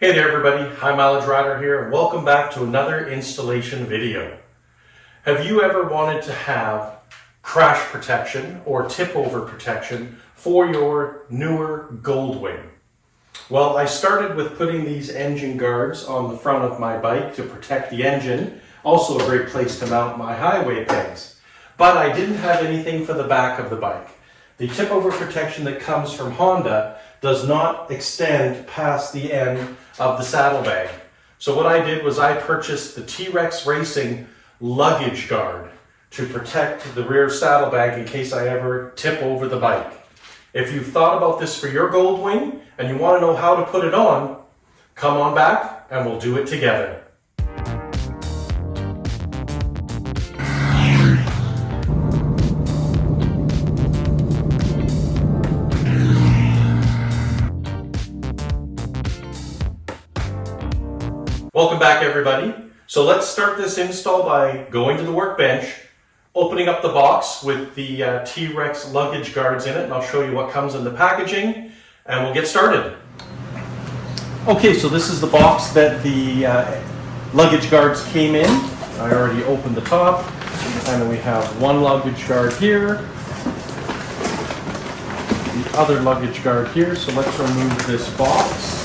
Hey there everybody, High Mileage Rider here, and welcome back to another installation video. Have you ever wanted to have crash protection or tip over protection for your newer Goldwing? Well, I started with putting these engine guards on the front of my bike to protect the engine, also a great place to mount my highway pegs. But I didn't have anything for the back of the bike. The tip over protection that comes from Honda does not extend past the end of the saddlebag. So what I did was I purchased the T-Rex Racing Luggage Guard to protect the rear saddlebag in case I ever tip over the bike. If you've thought about this for your Goldwing and you want to know how to put it on, come on back and we'll do it together. Welcome back everybody. So let's start this install by going to the workbench, opening up the box with the T-Rex luggage guards in it, and I'll show you what comes in the packaging, and we'll get started. Okay, so this is the box that the luggage guards came in. I already opened the top, and then we have one luggage guard here, the other luggage guard here. So let's remove this box.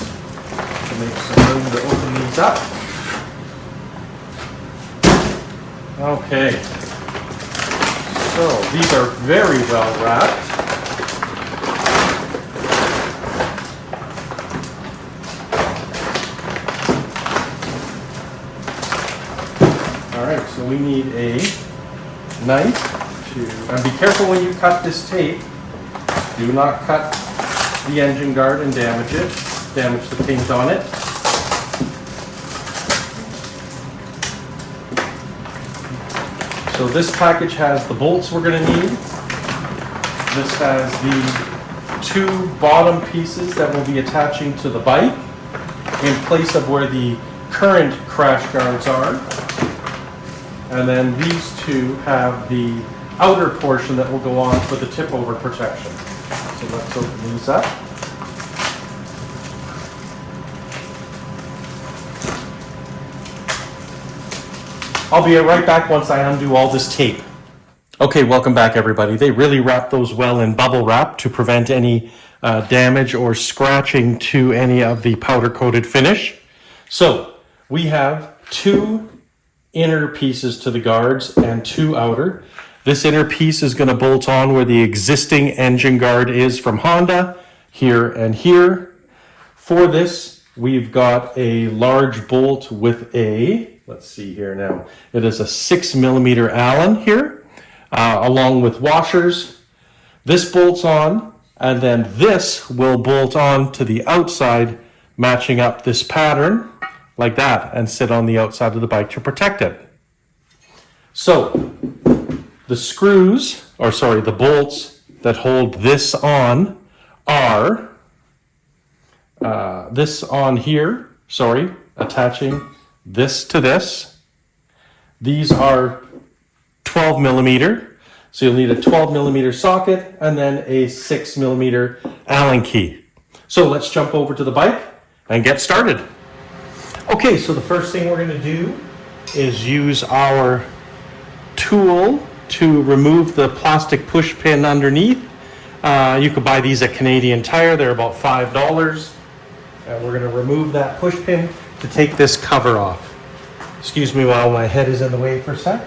Make some room to open these up. Okay, so these are very well wrapped. All right, so we need a knife to, and be careful when you cut this tape. Do not cut the engine guard and damage it. Damage the paint on it. So this package has the bolts we're going to need. This has the two bottom pieces that will be attaching to the bike in place of where the current crash guards are. And then these two have the outer portion that will go on for the tip over protection. So let's open these up. I'll be right back once I undo all this tape. Okay, welcome back everybody. They really wrap those well in bubble wrap to prevent any damage or scratching to any of the powder coated finish. So we have two inner pieces to the guards and two outer. This inner piece is going to bolt on where the existing engine guard is from Honda, here and here. For this, we've got a large bolt with a, let's see here now. It is a 6mm Allen here, along with washers. This bolts on, and then this will bolt on to the outside, matching up this pattern like that, and sit on the outside of the bike to protect it. So the screws, or sorry, the bolts that hold this on are this on here, sorry, attaching this to this. These are 12mm, so you'll need a 12mm socket and then a 6mm Allen key. So let's jump over to the bike and get started. Okay, so the first thing we're going to do is use our tool to remove the plastic push pin underneath. You could buy these at Canadian Tire. They're about $5. And we're going to remove that push pin to take this cover off. Excuse me while my head is in the way for a sec.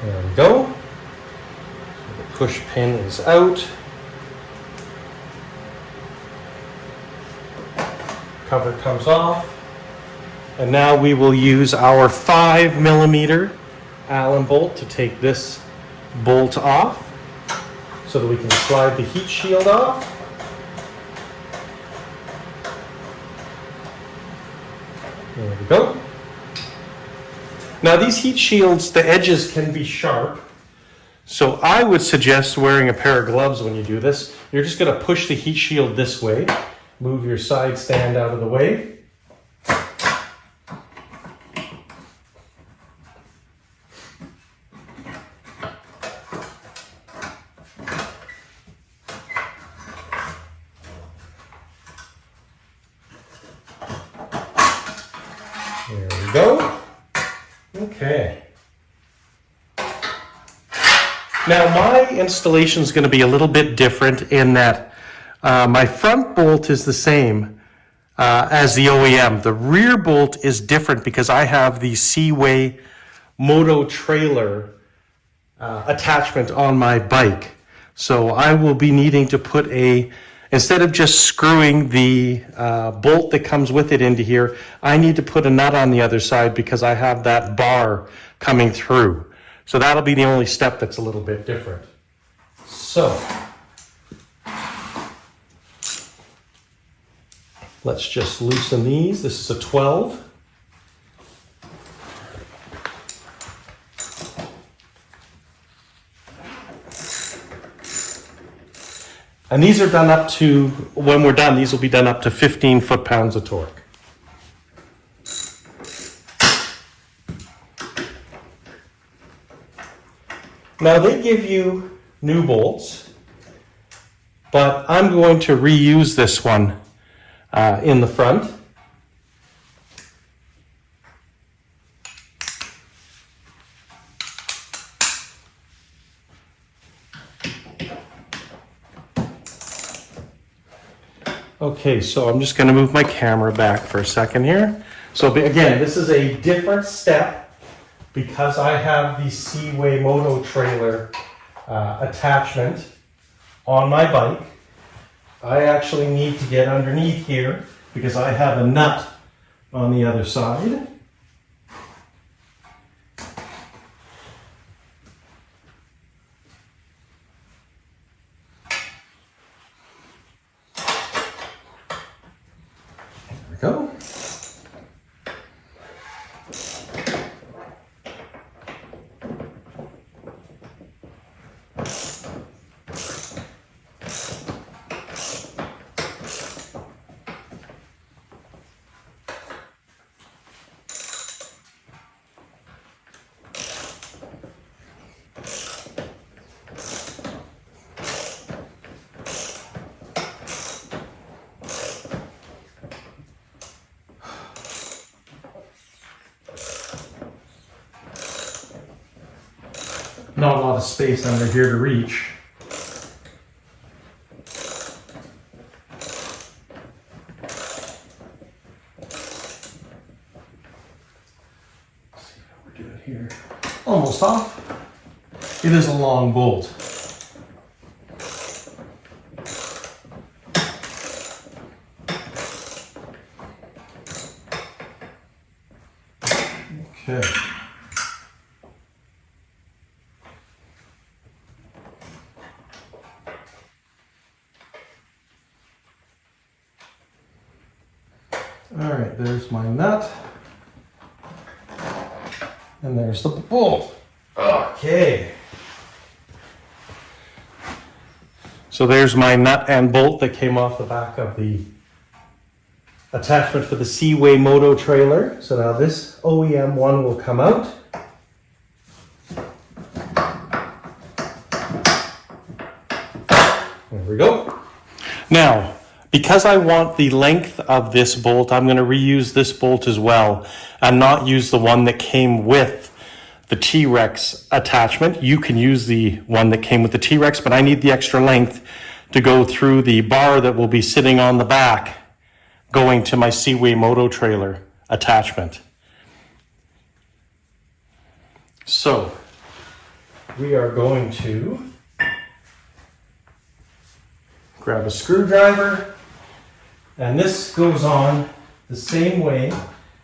There we go. So the push pin is out. Cover comes off. And now we will use our 5mm Allen bolt to take this bolt off so that we can slide the heat shield off. There we go. Now these heat shields, the edges can be sharp. So I would suggest wearing a pair of gloves when you do this. You're just going to push the heat shield this way. Move your side stand out of the way. There we go. Okay. Now my installation is going to be a little bit different in that my front bolt is the same as the OEM. The rear bolt is different because I have the Seaway Moto trailer attachment on my bike. So I will be needing to put instead of just screwing the bolt that comes with it into here, I need to put a nut on the other side because I have that bar coming through. So that'll be the only step that's a little bit different. So let's just loosen these. This is a 12. And these are done up to, when we're done, these will be done up to 15 foot-pounds of torque. Now they give you new bolts, but I'm going to reuse this one in the front. Okay, so I'm just going to move my camera back for a second here. So again, this is a different step because I have the Seaway Moto trailer attachment on my bike. I actually need to get underneath here because I have a nut on the other side. There we go. Not a lot of space under here to reach. Let's see how we're doing here. Almost off. It is a long bolt. Okay. All right, there's my nut. And there's the bolt. Okay. So there's my nut and bolt that came off the back of the attachment for the Seaway Moto trailer. So now this OEM one will come out. There we go. Now, because I want the length of this bolt, I'm going to reuse this bolt as well and not use the one that came with the T-Rex attachment. You can use the one that came with the T-Rex, but I need the extra length to go through the bar that will be sitting on the back going to my Seaway Moto trailer attachment. So we are going to grab a screwdriver. And this goes on the same way.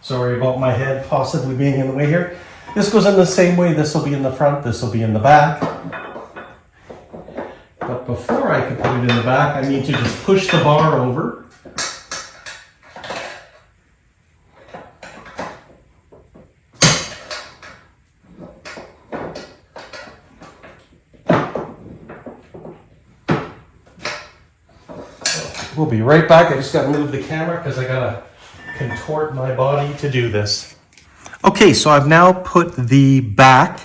Sorry about my head possibly being in the way here. This goes in the same way. This will be in the front. This will be in the back. But before I can put it in the back, I need to just push the bar over. We'll be right back. I just got to move the camera because I got to contort my body to do this. Okay, so I've now put the back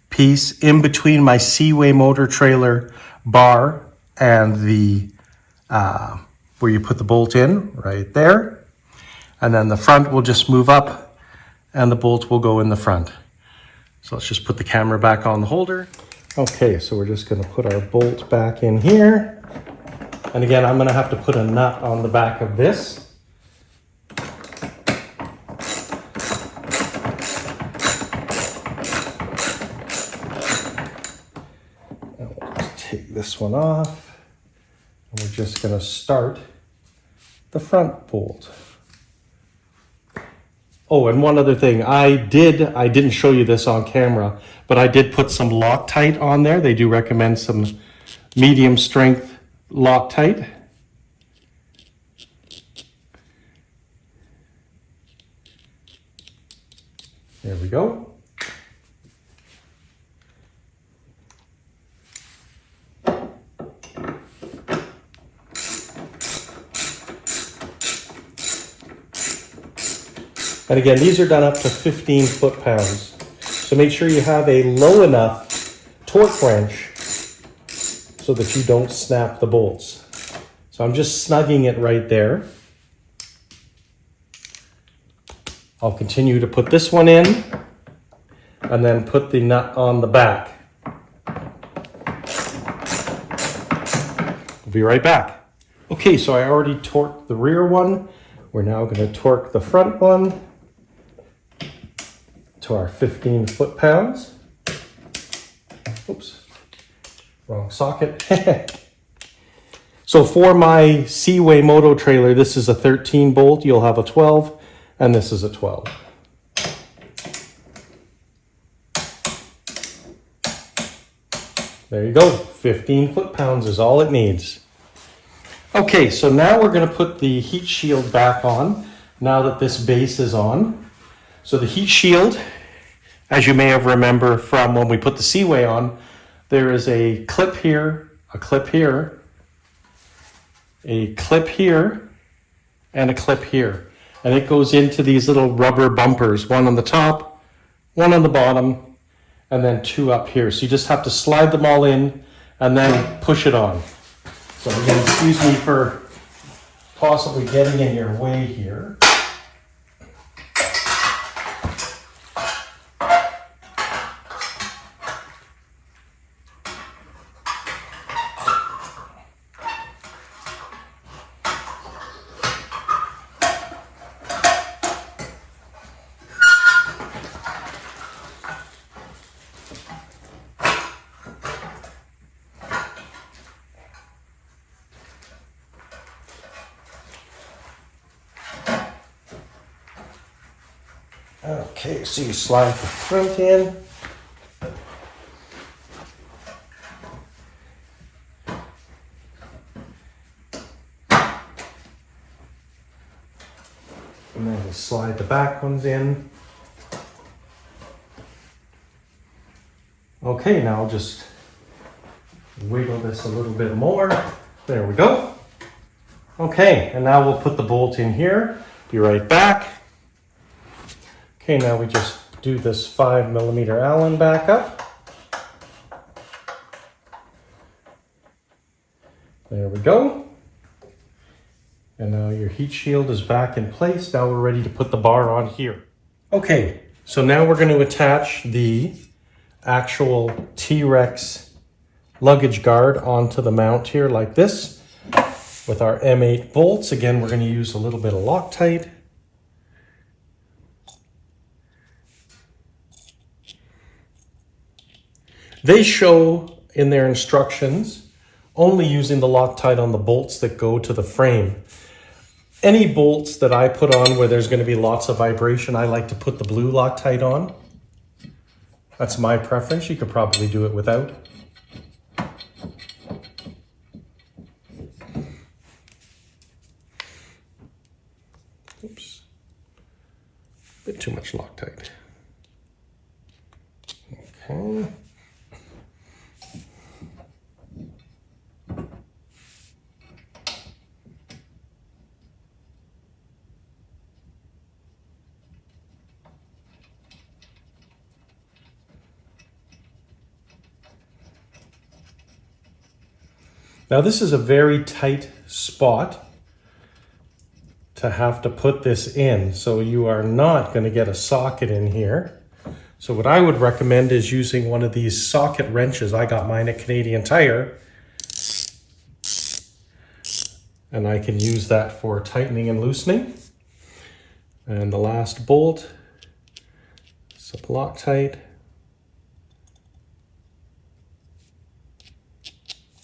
piece in between my Seaway Motor trailer bar and the where you put the bolt in, right there. And then the front will just move up and the bolt will go in the front. So let's just put the camera back on the holder. Okay, so we're just going to put our bolt back in here. And again, I'm going to have to put a nut on the back of this. And we'll just take this one off. And we're just going to start the front bolt. Oh, and one other thing, I didn't show you this on camera, but I did put some Loctite on there. They do recommend some medium strength Loctite. There we go. And again, these are done up to 15 foot-pounds. So make sure you have a low enough torque wrench so that you don't snap the bolts. So I'm just snugging it right there. I'll continue to put this one in and then put the nut on the back. We'll be right back. Okay, so I already torqued the rear one. We're now going to torque the front one to our 15 foot-pounds. Oops, wrong socket. So for my Seaway Moto trailer, this is a 13 bolt, you'll have a 12, and this is a 12. There you go, 15 foot-pounds is all it needs. Okay, so now we're going to put the heat shield back on, now that this base is on. So the heat shield, as you may have remembered from when we put the Seaway on, there is a clip here, a clip here, a clip here, and a clip here. And it goes into these little rubber bumpers, one on the top, one on the bottom, and then two up here. So you just have to slide them all in and then push it on. So again, excuse me for possibly getting in your way here. Okay, so you slide the front in. And then you slide the back ones in. Okay, now I'll just wiggle this a little bit more. There we go. Okay, and now we'll put the bolt in here. Be right back. Okay, now we just do this 5mm Allen back up. There we go. And now your heat shield is back in place. Now we're ready to put the bar on here. Okay, so now we're going to attach the actual T-Rex luggage guard onto the mount here like this with our M8 bolts. Again, we're going to use a little bit of Loctite. They show in their instructions only using the Loctite on the bolts that go to the frame. Any bolts that I put on where there's going to be lots of vibration, I like to put the blue Loctite on. That's my preference. You could probably do it without. Oops. A bit too much Loctite. Okay. Now this is a very tight spot to have to put this in. So you are not going to get a socket in here. So what I would recommend is using one of these socket wrenches. I got mine at Canadian Tire. And I can use that for tightening and loosening. And the last bolt, it's a Loctite.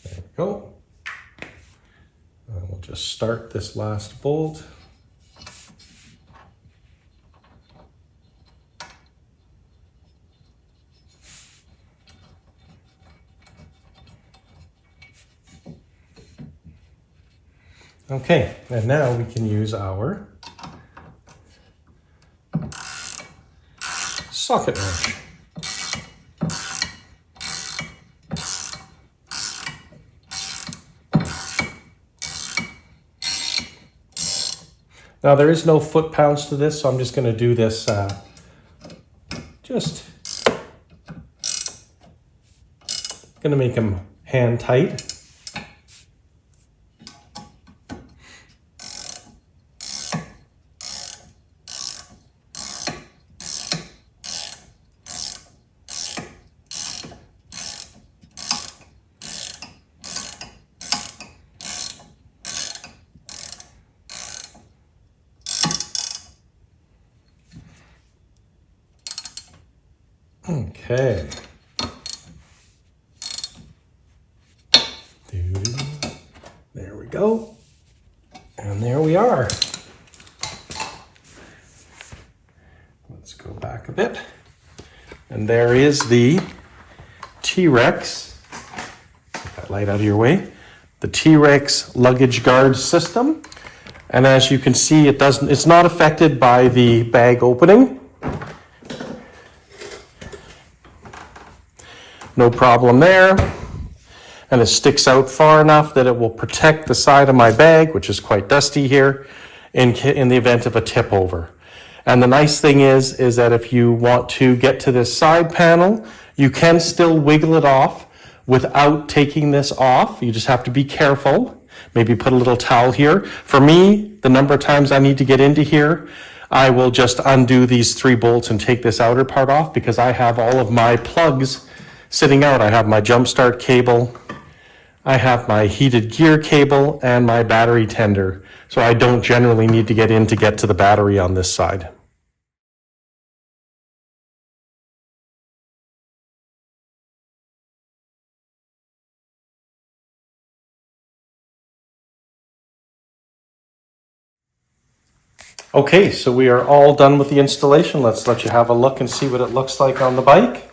There we go. And we'll just start this last bolt. Okay, and now we can use our socket wrench. Now there is no foot pounds to this, so I'm just going to do this just going to make them hand tight. Okay. There we go. And there we are. Let's go back a bit. And there is the T-Rex. Get that light out of your way. The T-Rex Luggage Guard system. And as you can see, it's not affected by the bag opening. No problem there. And it sticks out far enough that it will protect the side of my bag, which is quite dusty here, in the event of a tip over. And the nice thing is that if you want to get to this side panel, you can still wiggle it off without taking this off. You just have to be careful. Maybe put a little towel here. For me, the number of times I need to get into here, I will just undo these 3 bolts and take this outer part off because I have all of my plugs sitting out. I have my jump start cable, I have my heated gear cable, and my battery tender. So I don't generally need to get in to get to the battery on this side. Okay, so we are all done with the installation. Let's let you have a look and see what it looks like on the bike.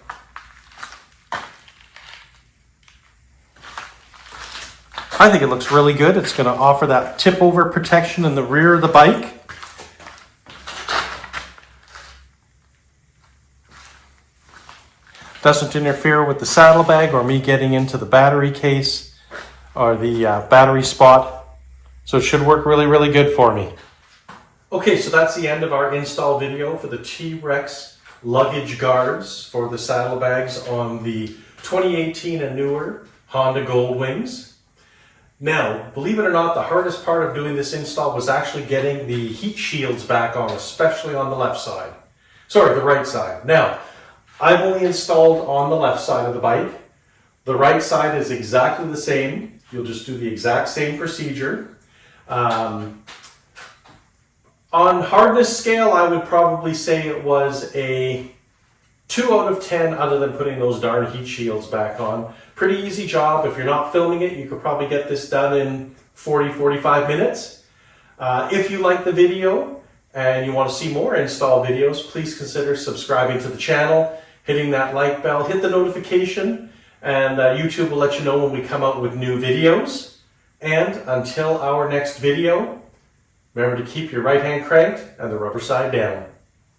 I think it looks really good. It's going to offer that tip over protection in the rear of the bike. Doesn't interfere with the saddlebag or me getting into the battery case or the battery spot. So it should work really, really good for me. Okay, so that's the end of our install video for the T-Rex Luggage Guards for the saddlebags on the 2018 and newer Honda Goldwings. Now, believe it or not, the hardest part of doing this install was actually getting the heat shields back on, especially on the left side. Sorry, the right side. Now, I've only installed on the left side of the bike. The right side is exactly the same. You'll just do the exact same procedure. On hardness scale, I would probably say it was a 2 out of 10 other than putting those darn heat shields back on. Pretty easy job. If you're not filming it, you could probably get this done in 40-45 minutes. If you like the video and you want to see more install videos, please consider subscribing to the channel, hitting that like bell, hit the notification, and YouTube will let you know when we come out with new videos. And until our next video, remember to keep your right hand cranked and the rubber side down.